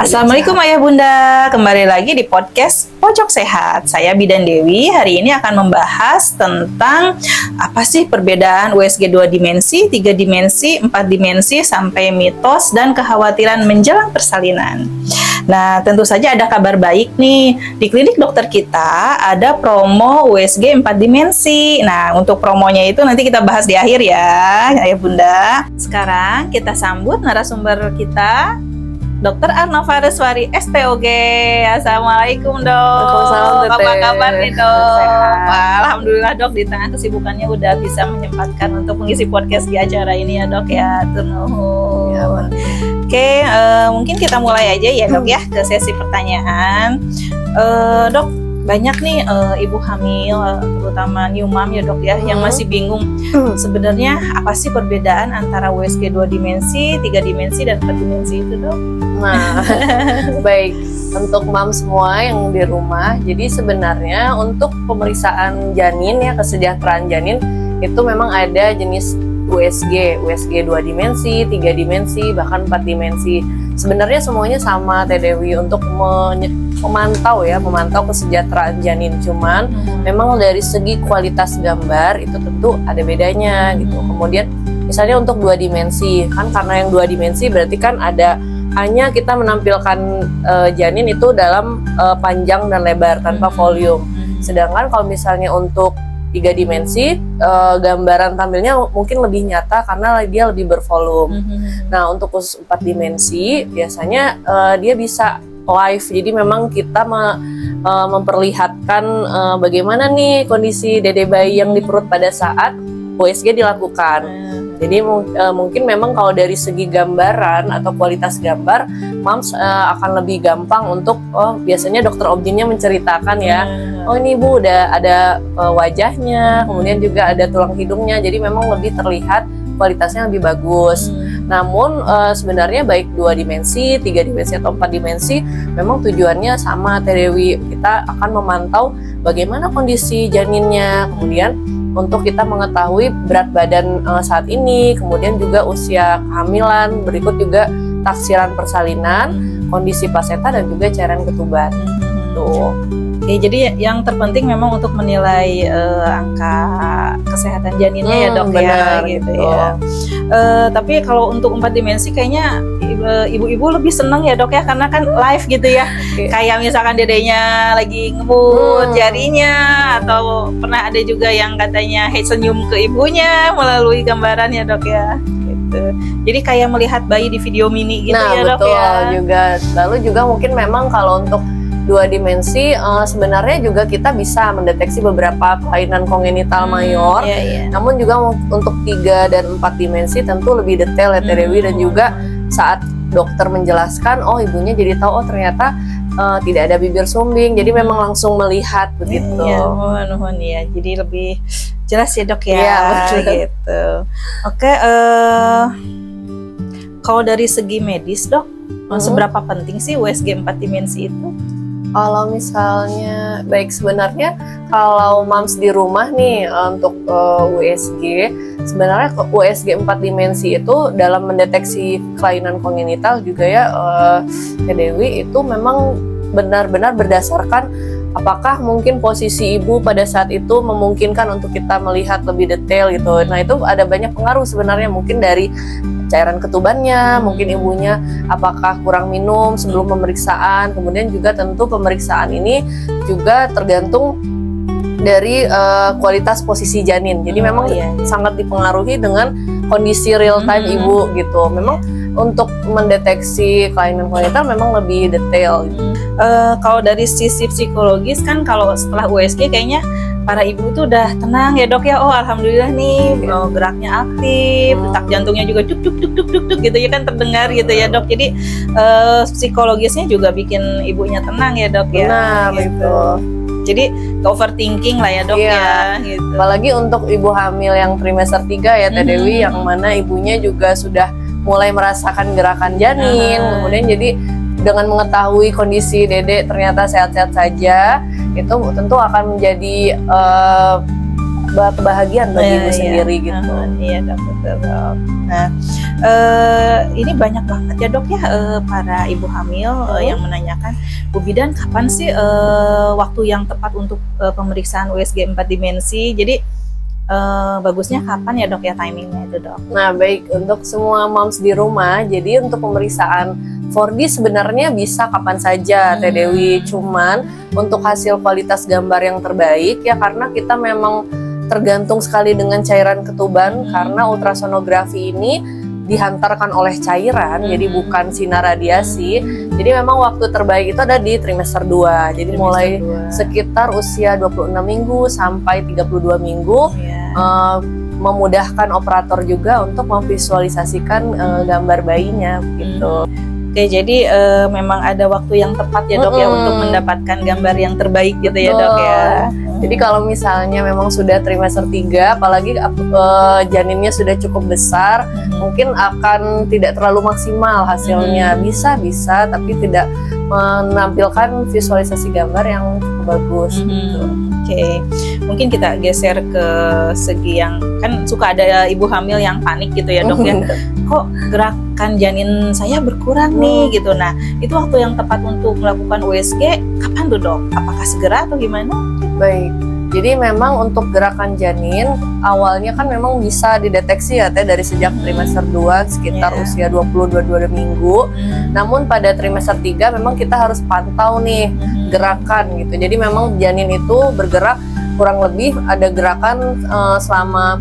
Assalamualaikum Ayah Bunda, kembali lagi di podcast Pojok Sehat. Saya Bidan Dewi, hari ini akan membahas tentang apa sih perbedaan USG 2 dimensi, 3 dimensi, 4 dimensi, sampai mitos dan kekhawatiran menjelang persalinan. Nah, tentu saja ada kabar baik nih. Di klinik dokter kita ada promo USG 4 dimensi. Nah, untuk promonya itu nanti kita bahas di akhir ya, Ayah Bunda. Sekarang kita sambut narasumber kita, Dr. Arnova Reswari, SPOG. Assalamualaikum, Dok. Waalaikumsalam, Apa kabar nih, Dok? Sehat. Alhamdulillah, Dok, di tengah kesibukannya udah bisa menyempatkan untuk mengisi podcast di acara ini ya, Dok ya. Turnuhun. Ya, Oke, mungkin kita mulai aja ya, Dok ya, ke sesi pertanyaan. Dok, banyak nih ibu hamil, terutama new mom ya, Dok ya, yang masih bingung sebenarnya apa sih perbedaan antara USG 2 dimensi, 3 dimensi, dan 4 dimensi itu, Dok? Nah, baik, untuk mom semua yang di rumah, jadi sebenarnya untuk pemeriksaan janin ya, kesejahteraan janin itu memang ada jenis USG 2 dimensi, 3 dimensi, bahkan 4 dimensi. Sebenarnya semuanya sama Teh Dewi untuk memantau kesejahteraan janin. Cuman memang dari segi kualitas gambar itu tentu ada bedanya gitu. Kemudian misalnya untuk 2 dimensi, kan karena yang 2 dimensi berarti kan ada hanya kita menampilkan janin itu dalam panjang dan lebar tanpa volume. Sedangkan kalau misalnya untuk 3 dimensi, gambaran tampilnya mungkin lebih nyata karena dia lebih bervolume. Nah, untuk khusus 4 dimensi, biasanya dia bisa live. Jadi memang kita memperlihatkan bagaimana nih kondisi dede bayi yang di perut pada saat USG dilakukan. Jadi mungkin memang kalau dari segi gambaran atau kualitas gambar, moms akan lebih gampang untuk biasanya dokter obgynnya menceritakan ya, oh ini ibu udah ada wajahnya, kemudian juga ada tulang hidungnya, jadi memang lebih terlihat kualitasnya lebih bagus. Namun sebenarnya baik 2 dimensi, 3 dimensi atau 4 dimensi, memang tujuannya sama Teh Dewi. Kita akan memantau bagaimana kondisi janinnya, kemudian untuk kita mengetahui berat badan saat ini, kemudian juga usia kehamilan, berikut juga taksiran persalinan, kondisi plasenta, dan juga cairan ketuban. Tuh. Oke, jadi yang terpenting memang untuk menilai angka kesehatan janinnya ya, Dok, benar, ya gitu ya. Tapi kalau untuk 4 dimensi kayaknya ibu-ibu lebih seneng ya, Dok ya, karena kan live gitu ya. Kayak misalkan dedenya lagi ngemut jarinya, atau pernah ada juga yang katanya senyum ke ibunya melalui gambaran ya, Dok ya. Gitu. Jadi kayak melihat bayi di video mini gitu ya, Dok ya. Juga. Lalu juga mungkin memang kalau untuk 2 dimensi sebenarnya juga kita bisa mendeteksi beberapa kelainan kongenital mayor. Namun juga untuk 3 dan 4 dimensi tentu lebih detail ya Teh Dewi, dan juga saat dokter menjelaskan, oh ibunya jadi tahu, oh ternyata tidak ada bibir sumbing, jadi memang langsung melihat begitu. Iya, mohon ya. Jadi lebih jelas ya, Dok ya. Iya, gitu. Oke, kalau dari segi medis, Dok, seberapa penting sih USG 4 dimensi itu? Kalau misalnya, baik sebenarnya kalau moms di rumah nih untuk USG, sebenarnya USG 4 dimensi itu dalam mendeteksi kelainan kongenital juga ya Teh Dewi, itu memang benar-benar berdasarkan apakah mungkin posisi ibu pada saat itu memungkinkan untuk kita melihat lebih detail gitu. Nah itu ada banyak pengaruh sebenarnya, mungkin dari cairan ketubannya, mungkin ibunya apakah kurang minum sebelum pemeriksaan, kemudian juga tentu pemeriksaan ini juga tergantung dari kualitas posisi janin. Jadi memang sangat dipengaruhi dengan kondisi real time ibu gitu. Memang untuk mendeteksi kelainan kongenital memang lebih detail. Kalau dari sisi psikologis kan, kalau setelah USG kayaknya para ibu tuh udah tenang ya, Dok ya. Oh alhamdulillah nih, geraknya aktif, detak jantungnya juga duk gitu ya kan, terdengar gitu ya, Dok. Jadi psikologisnya juga bikin ibunya tenang ya, Dok ya. Nah gitu. Jadi overthinking lah ya, Dok ya. Gitu. Apalagi untuk ibu hamil yang trimester 3 ya Teh Dewi, yang mana ibunya juga sudah mulai merasakan gerakan janin, kemudian jadi dengan mengetahui kondisi dede ternyata sehat-sehat saja, itu tentu akan menjadi kebahagiaan bagi ibu sendiri gitu. Iya dok, betul dok. Nah, ini banyak banget ya dok ya para ibu hamil yang menanyakan, Bu Bidan kapan sih waktu yang tepat untuk pemeriksaan USG 4 dimensi? Jadi bagusnya kapan ya dok ya timingnya itu dok? Nah baik, untuk semua moms di rumah, jadi untuk pemeriksaan 4D sebenarnya bisa kapan saja Teh Dewi, cuman untuk hasil kualitas gambar yang terbaik ya karena kita memang tergantung sekali dengan cairan ketuban karena ultrasonografi ini dihantarkan oleh cairan, jadi bukan sinar radiasi. Jadi memang waktu terbaik itu ada di trimester 2. Jadi mulai sekitar usia 26 minggu sampai 32 minggu memudahkan operator juga untuk memvisualisasikan gambar bayinya gitu. Oke, jadi memang ada waktu yang tepat ya dok ya untuk mendapatkan gambar yang terbaik gitu ya dok ya. Jadi kalau misalnya memang sudah trimester 3, apalagi janinnya sudah cukup besar, mungkin akan tidak terlalu maksimal hasilnya. Bisa, tapi tidak menampilkan visualisasi gambar yang cukup bagus gitu. Oke, mungkin kita geser ke segi yang kan suka ada ibu hamil yang panik gitu ya dok ya. Kok gerakan janin saya berkurang nih gitu. Nah, itu waktu yang tepat untuk melakukan USG kapan tuh dok? Apakah segera atau gimana? Baik, jadi memang untuk gerakan janin awalnya kan memang bisa dideteksi ya Teh dari sejak trimester 2 sekitar usia 20-22 minggu. Namun pada trimester 3 memang kita harus pantau nih gerakan gitu. Jadi memang janin itu bergerak kurang lebih ada gerakan selama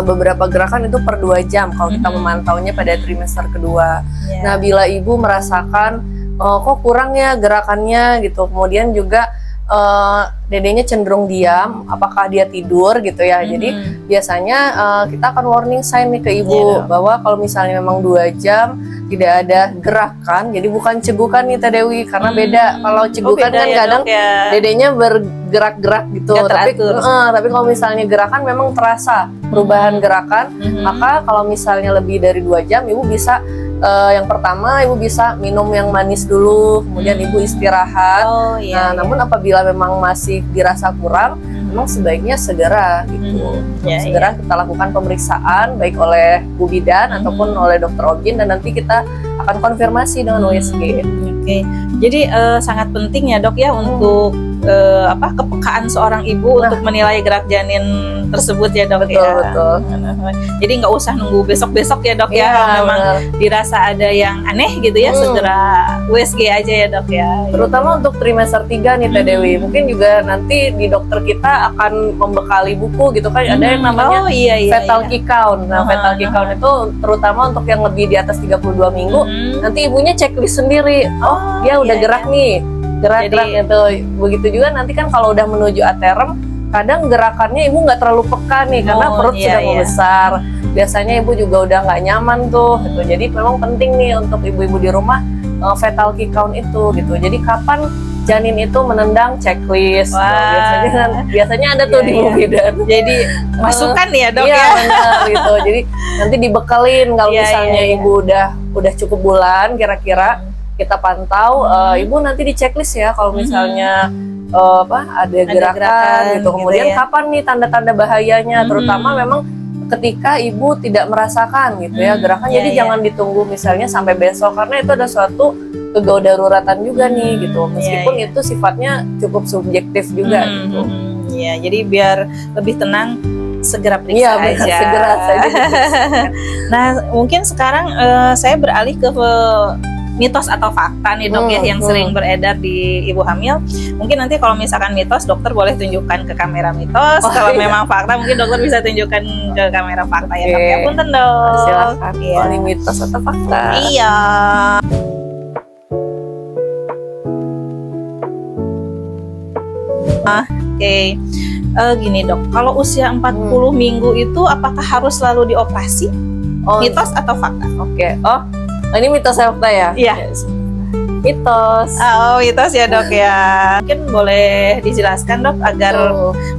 beberapa gerakan itu per 2 jam kalau kita memantaunya pada trimester kedua. Nah bila ibu merasakan kok kurang ya gerakannya gitu, kemudian juga dedenya cenderung diam, apakah dia tidur gitu ya. Jadi biasanya kita akan warning sign nih ke ibu bahwa kalau misalnya memang 2 jam tidak ada gerakan, jadi bukan cegukan nih Teh Dewi, karena beda. Kalau cegukan kan kadang dedenya bergerak-gerak gitu, tapi kalau misalnya gerakan memang terasa perubahan gerakan. Maka kalau misalnya lebih dari 2 jam, ibu bisa yang pertama ibu bisa minum yang manis dulu, kemudian ibu istirahat. Namun apabila memang masih dirasa kurang, memang sebaiknya segera gitu. Segera kita lakukan pemeriksaan baik oleh Bu Bidan ataupun oleh dokter Objin, dan nanti kita akan konfirmasi dengan USG. Oke. Jadi sangat penting ya dok ya untuk kepekaan seorang ibu untuk menilai gerak janin tersebut ya dok. Betul. Jadi nggak usah nunggu besok ya dok ya. Memang dirasa ada yang aneh gitu ya, segera USG aja ya dok ya. Terutama untuk trimester 3 nih Teh Dewi. Mungkin juga nanti di dokter kita akan membekali buku gitu kan. Ada yang namanya fetal key count. Nah fetal key count itu terutama untuk yang lebih di atas 32 minggu. Nanti ibunya checklist sendiri. Dia udah gerak nih. Gerak-gerak itu. Begitu juga nanti kan kalau udah menuju aterem, kadang gerakannya ibu nggak terlalu peka nih karena perut sudah membesar. Biasanya ibu juga udah nggak nyaman tuh gitu. Jadi memang penting nih untuk ibu-ibu di rumah fetal key count itu gitu. Jadi kapan janin itu menendang checklist. Biasanya ada tuh di Bu Bidan. Jadi masukan ya dok ya. Benar gitu. Jadi nanti dibekelin kalau misalnya ibu udah cukup bulan kira-kira, kita pantau, ibu nanti di checklist ya kalau misalnya ada gerakan gitu. Kemudian kapan nih tanda-tanda bahayanya, terutama memang ketika ibu tidak merasakan gitu ya gerakan. Jadi jangan ditunggu misalnya sampai besok, karena itu ada suatu kegawat daruratan juga nih gitu. Meskipun itu sifatnya cukup subjektif juga gitu. Iya, jadi biar lebih tenang segera periksa aja. Segera saja. Nah, mungkin sekarang saya beralih ke mitos atau fakta nih dok ya yang sering beredar di ibu hamil. Mungkin nanti kalau misalkan mitos, dokter boleh tunjukkan ke kamera mitos. Kalau memang fakta, mungkin dokter bisa tunjukkan ke kamera fakta ya dok ya. Punten dok. Silakan. Ini mitos atau fakta? Iya. Oke. Gini dok, kalau usia 40 minggu itu apakah harus selalu dioperasi? Mitos atau fakta? Oke. Ini mitos fakta ya? Iya. Mitos. Mitos ya dok ya. Mungkin boleh dijelaskan dok agar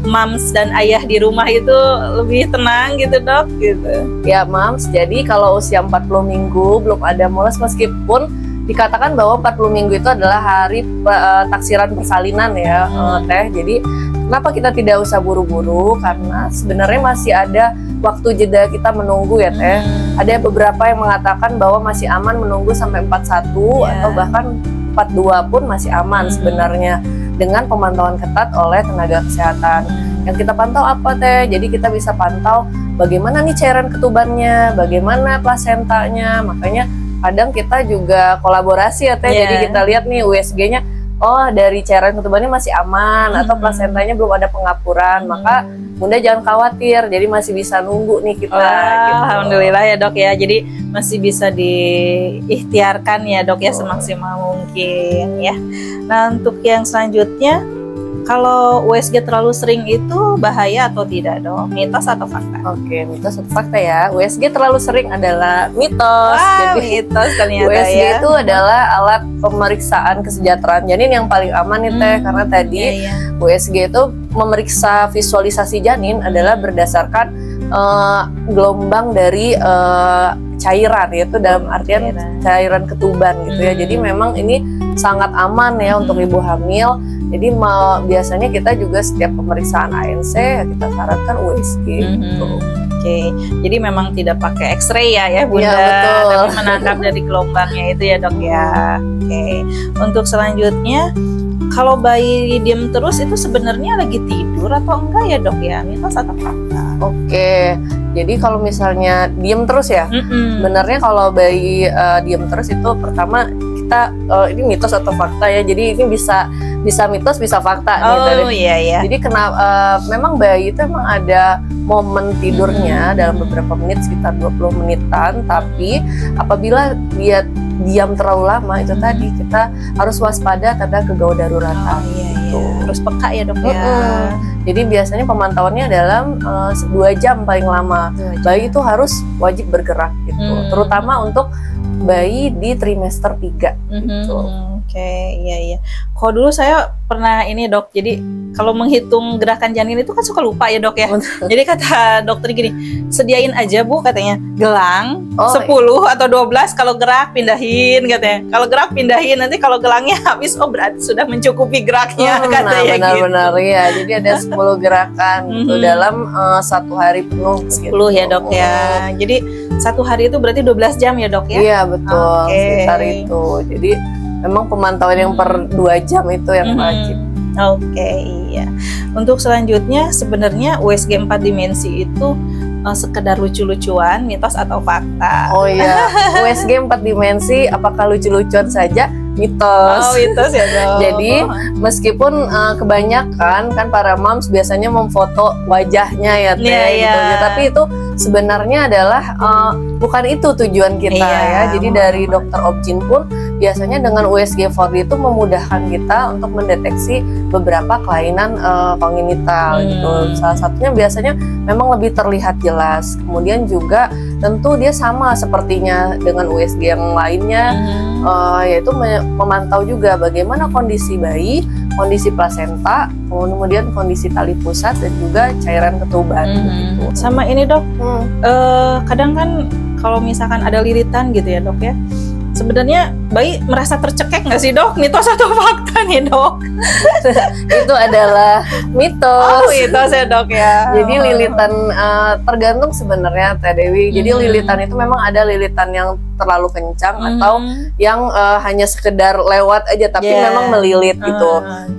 moms dan ayah di rumah itu lebih tenang gitu dok gitu. Ya moms, jadi kalau usia 40 minggu belum ada mules, meskipun dikatakan bahwa 40 minggu itu adalah hari taksiran persalinan ya Teh. Jadi Kenapa kita tidak usah buru-buru? Karena sebenarnya masih ada waktu jeda kita menunggu ya Teh. Ada beberapa yang mengatakan bahwa masih aman menunggu sampai 41 atau bahkan 42 pun masih aman sebenarnya dengan pemantauan ketat oleh tenaga kesehatan. Yang kita pantau apa Teh? Jadi kita bisa pantau bagaimana nih cairan ketubannya, bagaimana plasentanya. Makanya kadang kita juga kolaborasi ya Teh. Jadi kita lihat nih USG-nya, oh dari cairan ketubannya masih aman atau plasentanya belum ada pengapuran, maka Bunda jangan khawatir, jadi masih bisa nunggu nih kita. Gitu. Alhamdulillah ya Dok ya, jadi masih bisa diikhtiarkan ya Dok ya semaksimal mungkin ya. Nah untuk yang selanjutnya, kalau USG terlalu sering itu bahaya atau tidak Dok? Mitos atau fakta? Oke, mitos atau fakta ya. USG terlalu sering adalah mitos. Wah, Jadi mitos ternyata USG ya. itu adalah alat pemeriksaan kesejahteraan janin yang paling aman nih Teh, karena tadi USG itu memeriksa visualisasi janin adalah berdasarkan gelombang dari cairan, yaitu dalam artian cairan ketuban gitu ya. Jadi memang ini sangat aman ya untuk ibu hamil. Jadi biasanya kita juga setiap pemeriksaan ANC ya kita sarankan USG gitu. Oke, jadi memang tidak pakai X-ray ya Bunda, Iya, betul. tapi menangkap dari gelombangnya itu ya Dok ya. Oke, untuk selanjutnya, kalau bayi diem terus itu sebenarnya lagi tidur atau enggak ya Dok ya? Mitos atau fakta? Oke, jadi kalau misalnya diem terus ya, sebenarnya kalau bayi diem terus itu pertama kita ini mitos atau fakta ya. Jadi ini bisa mitos bisa fakta nih tadi. Iya. Jadi memang bayi itu emang ada momen tidurnya dalam beberapa menit, sekitar 20 menitan, tapi apabila dia diam terlalu lama itu tadi kita harus waspada tanda kegawat daruratan. Iya. Terus peka ya Dok ya. Jadi biasanya pemantauannya dalam 2 jam paling lama. Bayi itu harus wajib bergerak gitu, terutama untuk bayi di trimester 3 gitu. Oke, iya. Kalau dulu saya pernah ini Dok, jadi kalau menghitung gerakan janin itu kan suka lupa ya Dok ya. Jadi kata dokter gini, sediain aja Bu katanya gelang 10 atau 12, kalau gerak pindahin katanya. Kalau gerak pindahin, nanti kalau gelangnya habis berarti sudah mencukupi geraknya katanya benar-benar ya. Jadi ada 10 gerakan gitu dalam 1 hari penuh. 10 ya Dok ya. Jadi 1 hari itu berarti 12 jam ya Dok ya? Iya betul, sekitar itu. Jadi memang pemantauan yang per 2 jam itu yang wajib. Oke, iya. Untuk selanjutnya sebenarnya USG 4 dimensi itu sekedar lucu-lucuan, mitos atau fakta? Oh iya, USG 4 dimensi apakah lucu-lucuan saja? Mitos. Oh, mitos ya Dok. Jadi meskipun kebanyakan kan para moms biasanya memfoto wajahnya ya Teh, gitu. Tapi itu sebenarnya adalah bukan itu tujuan kita ya. Jadi dari dokter Objin pun biasanya dengan USG 4D itu memudahkan kita untuk mendeteksi beberapa kelainan kongenital gitu. Salah satunya biasanya memang lebih terlihat jelas. Kemudian juga tentu dia sama sepertinya dengan USG yang lainnya, yaitu memantau juga bagaimana kondisi bayi, kondisi plasenta, kemudian kondisi tali pusat dan juga cairan ketuban. Gitu. Sama ini Dok, kadang kan kalau misalkan ada liritan gitu ya Dok ya, sebenarnya bayi merasa tercekek nggak sih Dok? Mitos atau fakta nih Dok? Itu adalah mitos. Oh mitos ya Dok ya. Jadi lilitan tergantung sebenarnya Teh Dewi. Jadi lilitan itu memang ada lilitan yang terlalu kencang atau yang hanya sekedar lewat aja tapi memang melilit gitu.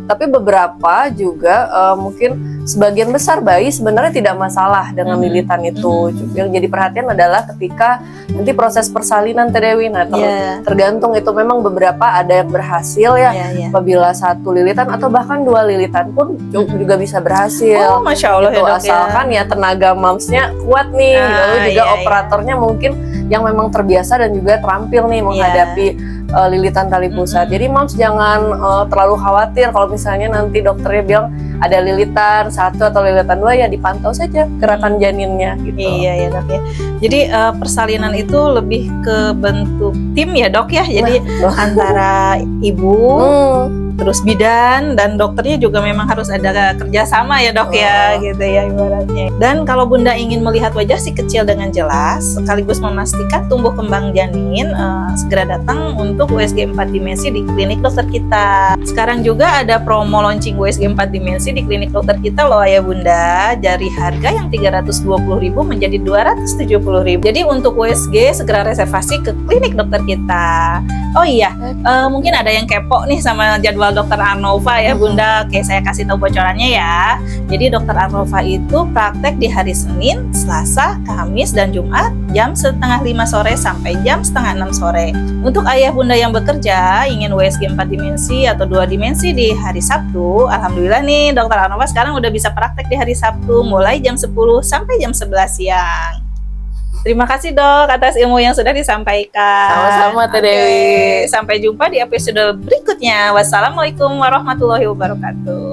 Tapi beberapa juga mungkin sebagian besar bayi sebenarnya tidak masalah dengan lilitan itu. Yang jadi perhatian adalah ketika nanti proses persalinan Teh Dewi. Nah, tergantung itu memang beberapa ada yang berhasil ya. Apabila 1 lilitan atau bahkan 2 lilitan pun juga bisa berhasil. Oh, Masya Allah gitu, ya Dok asalkan ya tenaga momsnya kuat nih. Lalu juga operatornya mungkin yang memang terbiasa dan juga terampil nih menghadapi lilitan tali pusat. Jadi moms jangan terlalu khawatir kalau misalnya nanti dokternya bilang ada lilitan 1 atau lilitan 2, ya dipantau saja gerakan janinnya gitu. Iya ya Dok ya. Jadi persalinan itu lebih ke bentuk tim ya Dok ya. Jadi antara ibu, terus bidan dan dokternya juga memang harus ada kerjasama ya dok ya gitu ya ibaratnya. Dan kalau bunda ingin melihat wajah si kecil dengan jelas sekaligus memastikan tumbuh kembang janin, segera datang untuk USG 4 dimensi di klinik dokter kita. Sekarang juga ada promo launching USG 4 dimensi di klinik dokter kita loh ya bunda, dari harga yang 320.000 menjadi 270.000. Jadi untuk USG segera reservasi ke klinik dokter kita. Oh iya, mungkin ada yang kepo nih sama jadwal dokter Arnova ya bunda. Oke, saya kasih tahu bocorannya ya. Jadi dokter Arnova itu praktek di hari Senin, Selasa, Kamis, dan Jumat jam 4:30 sore sampai jam 5:30 sore. Untuk ayah bunda yang bekerja ingin USG 4 dimensi atau 2 dimensi di hari Sabtu, alhamdulillah nih dokter Arnova sekarang udah bisa praktek di hari Sabtu mulai jam 10 sampai jam 11 siang. Terima kasih dok atas ilmu yang sudah disampaikan. Sama-sama Teh Dewi. Sampai jumpa di episode berikutnya. Wassalamualaikum warahmatullahi wabarakatuh.